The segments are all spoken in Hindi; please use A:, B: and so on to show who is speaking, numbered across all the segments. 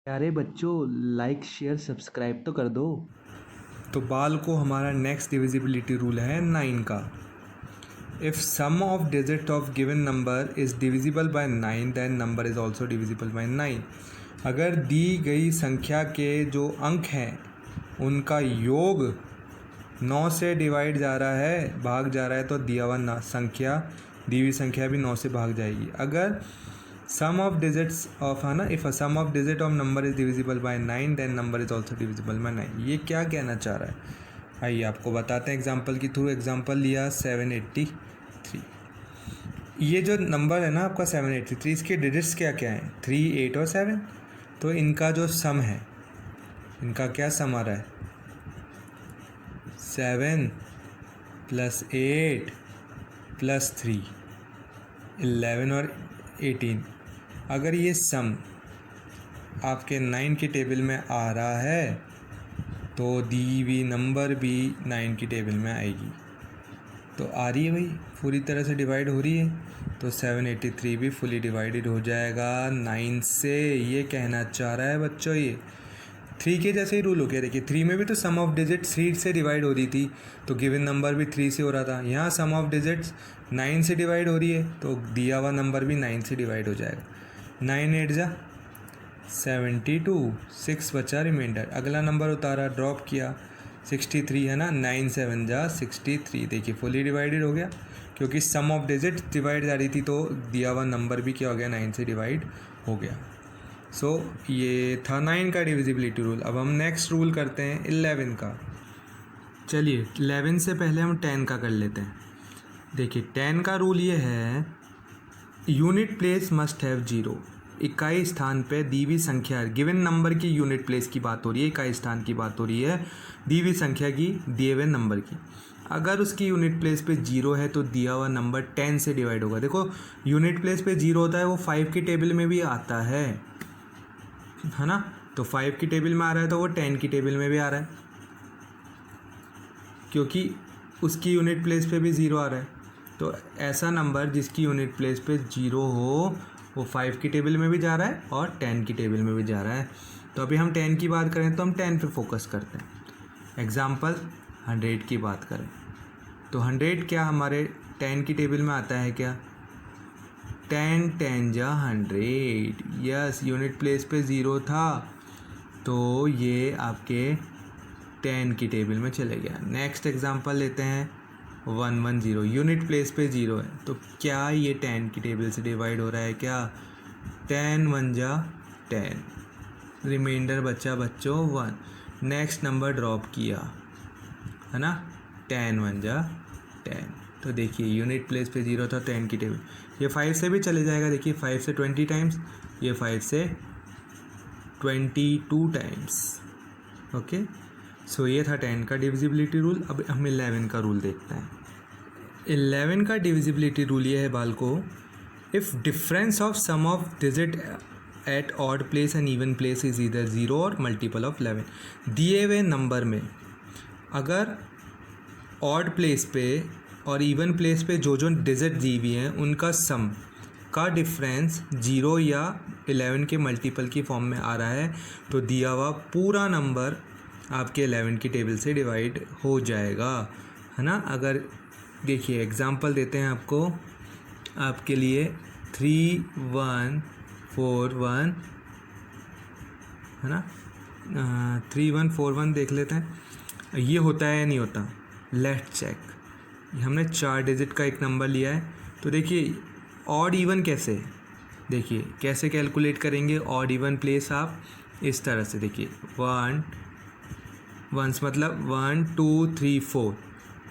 A: प्यारे बच्चों, लाइक शेयर सब्सक्राइब तो कर दो।
B: तो बाल को हमारा नेक्स्ट डिविजिबिलिटी रूल है 9 का। If sum of digit of given number is divisible by 9 then number is also divisible by 9। अगर दी गई संख्या के जो अंक हैं उनका योग 9 से डिवाइड जा रहा है, भाग जा रहा है, तो दिया हुआ संख्या, दी हुई संख्या भी 9 से भाग जाएगी। अगर सम ऑफ डिजिट्स ऑफ, है ना, if a sum of digit of number is divisible by 9 then number is also divisible by 9। ये क्या कहना चाह रहा है, आइए आपको बताते हैं एग्जांपल के थ्रू। एग्जांपल लिया 783। ये जो नंबर है ना आपका 783, इसके डिजिट्स क्या क्या हैं, 3, 8 और 7। तो इनका जो सम है, इनका क्या सम आ रहा है, 7 + 8 + 3, 11 और 18। अगर ये सम आपके 9 के टेबल में आ रहा है तो दी हुई नंबर भी 9 की टेबल में आएगी। तो आ रही है भाई, पूरी तरह से डिवाइड हो रही है, तो 783 भी फुली डिवाइडेड हो जाएगा 9 से। ये कहना चाह रहा है बच्चों, ये 3 के जैसे ही रूल हो गया। देखिए 3 में भी तो सम ऑफ डिजिट 3 से डिवाइड हो रही थी, तो गिवन नंबर भी 3 से हो रहा था। यहाँ सम ऑफ डिजिट्स 9 से डिवाइड हो रही है, तो दिया हुआ नंबर भी 9 से डिवाइड हो जाएगा। 9 8 जा 72, 6 बचा रिमाइंडर। अगला नंबर उतारा, ड्रॉप किया, 63 है ना, 9 7 जा 63। देखिए फुली डिवाइडेड हो गया, क्योंकि सम ऑफ डिजिट डिवाइड जा रही थी, तो दिया हुआ नंबर भी क्या हो गया, 9 से डिवाइड हो गया। सो ये था 9 का डिविजिबिलिटी रूल। अब हम नेक्स्ट रूल करते हैं 11 का। चलिए 11 से पहले हम 10 का कर लेते हैं। देखिए 10 का रूल ये है, यूनिट प्लेस मस्ट हैव 0। इकाई स्थान पे दी हुई संख्या, गिवन नंबर की यूनिट प्लेस की बात हो रही है, इकाई स्थान की बात हो रही है, दी हुई संख्या की, दिए हुए नंबर की। अगर उसकी यूनिट प्लेस पे 0 है तो दिया हुआ नंबर 10 से डिवाइड होगा। देखो यूनिट प्लेस पे 0 होता है, वो 5 की टेबल में भी आता है ना, तो 5 की टेबल में आ रहा है तो वो 10 की टेबल में भी आ रहा है, क्योंकि उसकी यूनिट प्लेस पे भी 0 आ रहा है। तो ऐसा नंबर जिसकी यूनिट प्लेस पे 0 हो वो 5 की टेबल में भी जा रहा है और 10 की टेबल में भी जा रहा है। तो अभी हम 10 की बात करें तो हम 10 पे फोकस करते हैं। एग्जाम्पल 100 की बात करें तो 100 क्या हमारे 10 की टेबल में आता है क्या, 10 10 जा 100। यस, यूनिट प्लेस पे 0 था तो ये आपके 10 की टेबल में चले गया। नेक्स्ट एग्जांपल लेते हैं 110। यूनिट प्लेस पे 0 है, तो क्या ये 10 की टेबल से डिवाइड हो रहा है क्या, 10 1 जा 10, रिमाइंडर बच्चा बच्चों 1। नेक्स्ट नंबर ड्रॉप किया, है ना, 10 1 जा 10। तो देखिए यूनिट प्लेस पे 0 था, 10 की टेबल। ये 5 से भी चले जाएगा, देखिए 5 से 20 टाइम्स, ये 5 से 22 टाइम्स। ओके, सो ये था 10 का डिविजिबिलिटी रूल। अब हम 11 का रूल देखते हैं। 11 का डिविजिबिलिटी रूल ये है बाल को, if difference of sum of digit at odd place and even place is इधर 0 और मल्टीपल ऑफ 11। दिए हुए नंबर में अगर ऑड प्लेस पे और इवन प्लेस पे जो जो डिजिट दी हुई हैं उनका सम का डिफरेंस 0 या 11 के मल्टीपल की फॉर्म में आ रहा है, तो दिया हुआ पूरा नंबर आपके 11 की टेबल से डिवाइड हो जाएगा, है ना। अगर देखिए एग्जांपल देते हैं आपको, आपके लिए 3141, है ना, 3141 देख लेते हैं, ये होता है या नहीं होता, लेट्स चेक। हमने 4 डिजिट का एक नंबर लिया है, तो देखिए ऑड इवन कैसे, देखिए कैसे कैलकुलेट करेंगे ऑड इवन प्लेस, आप इस तरह से देखिए 1 वंस मतलब 1 2 3 4,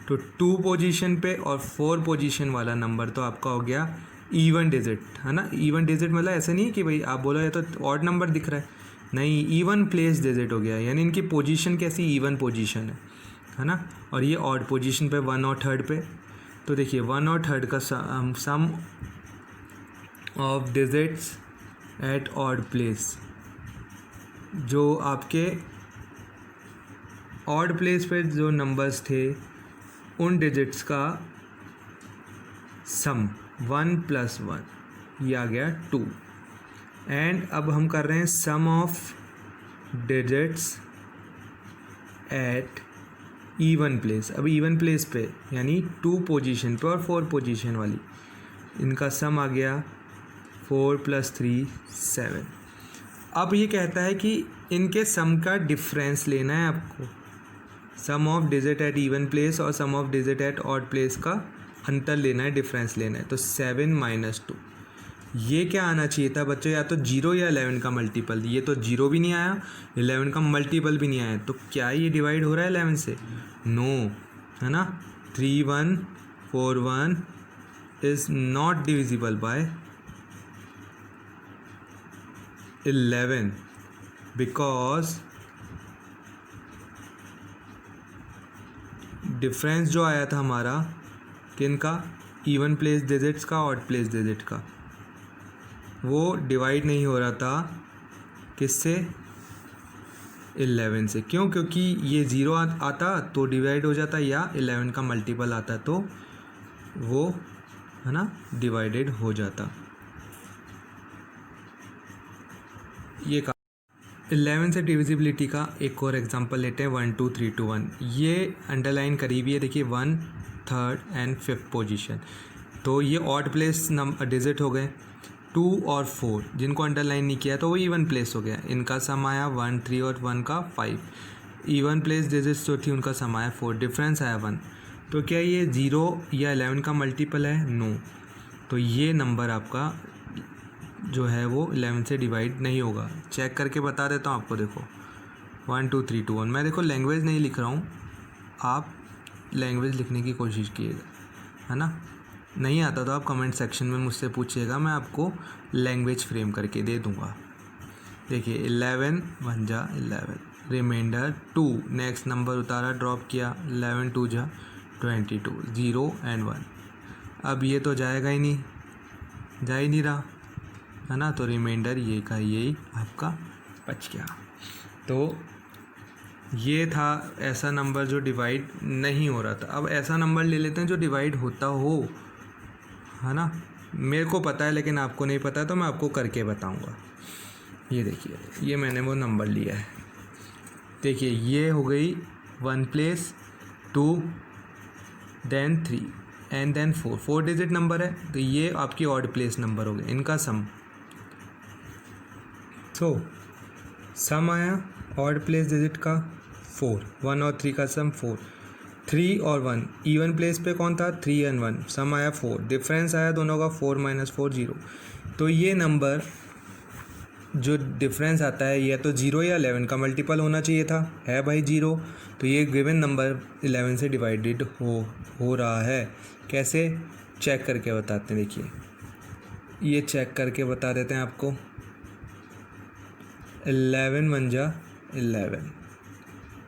B: तो 2 पोजीशन पे और 4 पोजीशन वाला नंबर तो आपका हो गया इवन डिजिट, है ना। इवन डिजिट मतलब ऐसा नहीं है कि भाई आप बोलो ये तो ऑड नंबर दिख रहा है, नहीं, इवन प्लेस डिजिट हो गया, यानी इनकी पोजीशन कैसी, इवन पोजीशन है ना। और ये ऑड पोजीशन पे 1 और 3 पे, तो देखिए 1 और 3 का sum of digits at odd place, जो आपके ऑड प्लेस पे जो नंबर्स थे उन डिजिट्स का सम 1 + 1, ये आ गया 2। एंड अब हम कर रहे हैं sum of digits at even place. अब इवन प्लेस पे यानी 2 पोजीशन पे और 4 पोजीशन वाली, इनका सम आ गया 4 + 3 7। अब ये कहता है कि इनके सम का डिफरेंस लेना है आपको, sum of digit at even place और sum of digit at odd place का अंतर लेना है, डिफरेंस लेना है। तो 7 - 2, ये क्या आना चाहिए था बच्चों, या तो 0 या 11 का मल्टीपल। ये तो 0 भी नहीं आया, 11 का मल्टीपल भी नहीं आया, तो क्या ये डिवाइड हो रहा है 11 से? नो, है ना। 3 1 4 1 is not divisible by 11 because difference जो आया था हमारा किन का, इवन प्लेस डिजिट्स का, ऑड प्लेस डिजिट का, वो डिवाइड नहीं हो रहा था किससे, 11 से। क्यों? क्योंकि ये 0 आता तो डिवाइड हो जाता, या 11 का मल्टीपल आता तो वो, है ना, डिवाइडेड हो जाता। ये का 11 से डिविजिबिलिटी का एक और एग्जांपल लेते हैं, 1 2 3 2 1। ये अंडरलाइन करी हुई है, देखिए 1 3rd एंड 5th पोजीशन, तो ये ऑड प्लेस डिजिट हो गए। 2 और 4 जिनको अंडरलाइन नहीं किया तो वो इवन प्लेस हो गया, इनका सम आया 1 3 और 1 का 5। इवन प्लेस डिजिट्स जो थी उनका सम आया 4, डिफरेंस आया 1। तो क्या ये 0 या 11 का मल्टीपल है? नो। तो ये नंबर आपका जो है वो 11 से डिवाइड नहीं होगा। चेक करके बता देता हूँ आपको, देखो 1 2 3 2 1। मैं देखो लैंग्वेज नहीं लिख रहा हूँ, आप लैंग्वेज लिखने की कोशिश कीजिएगा, है ना। नहीं आता तो आप कमेंट सेक्शन में मुझसे पूछिएगा, मैं आपको लैंग्वेज फ्रेम करके दे दूँगा। देखिए 11 1 जा 11, रिमाइंडर 2, नेक्स्ट नंबर उतारा ड्रॉप किया, 11 2 जा 22, 0 and 1। अब ये तो जाएगा ही नहीं, जा ही नहीं रहा, है ना, तो रिमाइंडर ये का यही आपका बच गया। तो ये था ऐसा नंबर जो डिवाइड नहीं हो रहा था। अब ऐसा नंबर ले लेते हैं जो डिवाइड होता हो, है ना। मेरे को पता है लेकिन आपको नहीं पता, तो मैं आपको करके बताऊंगा। ये देखिए, ये मैंने वो नंबर लिया है, देखिए ये हो गई 1 place 2 then 3 and then 4, 4 digit number है, तो ये आपकी ऑड प्लेस नंबर हो गए, इनका सम। तो सम आया ऑड प्लेस डिजिट का 4, 1 और 3 का सम 4, 3 और 1 इवन प्लेस पे कौन था, 3 and 1, सम आया 4, डिफरेंस आया दोनों का 4 - 4 0। तो ये नंबर जो डिफरेंस आता है या तो 0 या 11 का मल्टीपल होना चाहिए था, है भाई 0, तो ये गिवन नंबर 11 से डिवाइडेड हो रहा है। कैसे? चेक करके बताते हैं, देखिए ये चेक करके बता देते हैं आपको। 11 1 जा 11,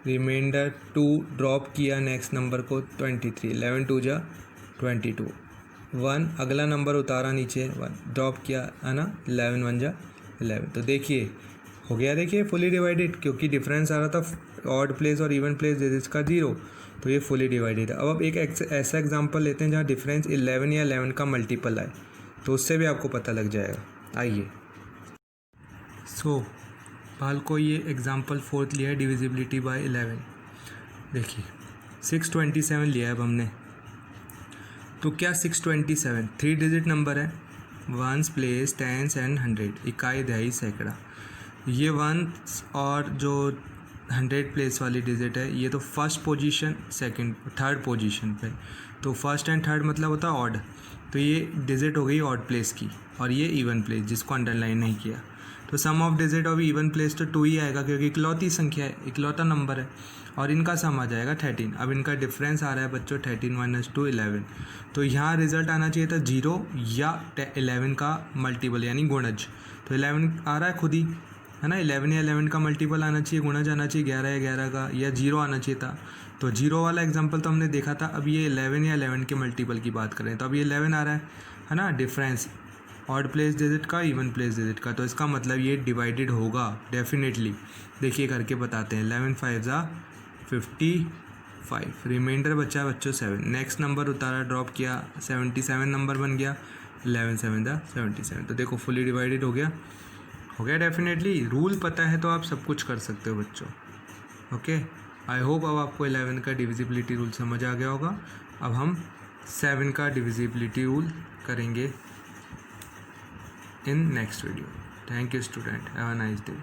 B: रिमाइंडर 2 ड्रॉप किया नेक्स्ट नंबर को 23, 11 2 जा 22, 1 अगला नंबर उतारा नीचे 1 ड्रॉप किया, है ना, 11 1 जा 11। तो देखिए हो गया, देखिए फुली डिवाइडेड, क्योंकि डिफरेंस आ रहा था ऑड प्लेस और इवन प्लेस डिजिट्स का 0, तो ये फुली डिवाइडेड है। अब एक ऐसा एग्जांपल लेते हैं जहाँ डिफरेंस 11 या 11 का मल्टीपल आए, तो उससे भी आपको पता लग जाएगा। आइए, पाल को ये एग्जांपल 4th लिया है, डिविजिबिलिटी बाय 11। देखिए 627 लिया है अब हमने, तो क्या 627 3 डिजिट नंबर है, वंस प्लेस टेंस एंड 100, इकाई दहाई सैकड़ा। ये वंस और जो 100 प्लेस वाली डिजिट है, ये तो first position, second, third position पे, तो फर्स्ट एंड थर्ड मतलब होता है ऑड, तो ये डिजिट हो गई ऑड प्लेस की, और ये इवन प्लेस जिसको अंडरलाइन नहीं किया। तो sum of digit of even place तो 2 ही आएगा, क्योंकि इकलौती संख्या है, इकलौता नंबर है, और इनका सम आ जाएगा 13। अब इनका डिफरेंस आ रहा है बच्चों 13 - 2 11, तो यहाँ रिजल्ट आना चाहिए था 0 या 11 का मल्टीपल यानी गुणज, तो 11 आ रहा है खुद ही, है ना। 11 या 11 का मल्टीपल आना चाहिए, गुणज आना चाहिए 11 या 11 का, या 0 आना चाहिए था, तो 0 वाला एग्जाम्पल तो हमने देखा था। अब ये 11 या 11 के मल्टीपल की बात करें, तो अब ये 11 आ रहा है ना, डिफरेंस ऑड प्लेस डिजिट का, इवन प्लेस डिजिट का, तो इसका मतलब ये डिवाइडेड होगा डेफिनेटली। देखिए करके बताते हैं, 11 5 जा 55, रिमाइंडर बचा है बच्चों 7, नेक्स्ट नंबर उतारा ड्रॉप किया, 77 नंबर बन गया, 11 7 जा 77, तो देखो फुली डिवाइडेड हो गया। हो गया डेफिनेटली। रूल पता है तो आप सब कुछ कर सकते हो बच्चों। ओके, आई होप अब आपको 11 का डिविजिबिलिटी रूल समझ आ गया होगा। अब हम 7 का डिविजिबिलिटी रूल करेंगे in next video. Thank you student, have a nice day.